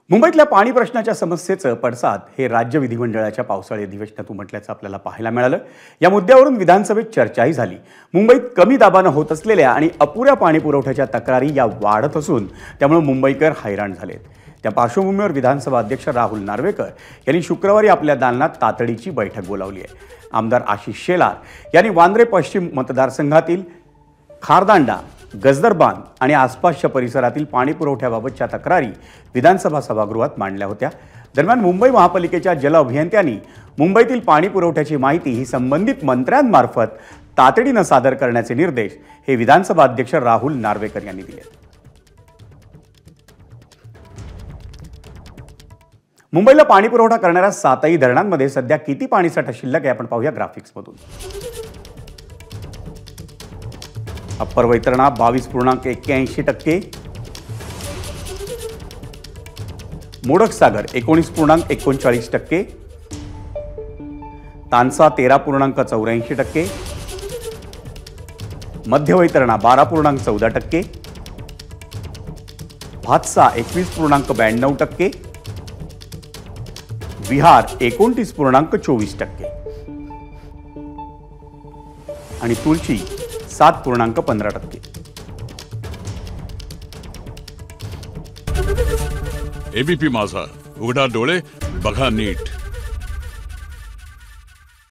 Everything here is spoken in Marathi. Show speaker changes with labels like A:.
A: मुंबईतल्या पाणी प्रश्नाच्या समस्येचं पडसाद हे राज्य विधिमंडळाच्या पावसाळी अधिवेशनात उमटल्याचं आपल्याला पाहायला मिळालं। या मुद्द्यावरून विधानसभेत चर्चाही झाली। मुंबईत कमी दाबानं होत असलेल्या आणि अपुऱ्या पाणी पुरवठ्याच्या तक्रारी या वाढत असून त्यामुळे मुंबईकर हैराण झालेत। त्या पार्श्वभूमीवर विधानसभा अध्यक्ष राहुल नार्वेकर यांनी शुक्रवारी आपल्या दालनात तातडीची बैठक बोलावली आहे। आमदार आशिष शेलार यांनी वांद्रे पश्चिम मतदारसंघातील खारदांडा, गजदरबांध आणि आसपासच्या परिसरातील पाणी पुरवठ्याबाबतच्या तक्रारी विधानसभा सभागृहात मांडल्या होत्या। दरम्यान मुंबई महापालिकेच्या जल अभियंत्यांनी मुंबईतील पाणी पुरवठ्याची माहिती ही संबंधित मंत्र्यांमार्फत तातडीने सादर करण्याचे निर्देश हे विधानसभा अध्यक्ष राहुल नार्वेकर यांनी दिले। मुंबईला पाणी पुरवठा करणाऱ्या 7ही धरणांमध्ये सध्या किती पाणीसाठा शिल्लक आहे आपण पाहूया ग्राफिक्समधून। अप्पर वैतरणा 22.81%, मोडक सागर 19.39%, तानसा 13.84%, मध्य वैतरणा 12.14%, भातसा 21.92%, विहार 29.24% आणि तुळशी 7.15%।
B: एबीपी माझा, उघडा डोळे बघा नीट।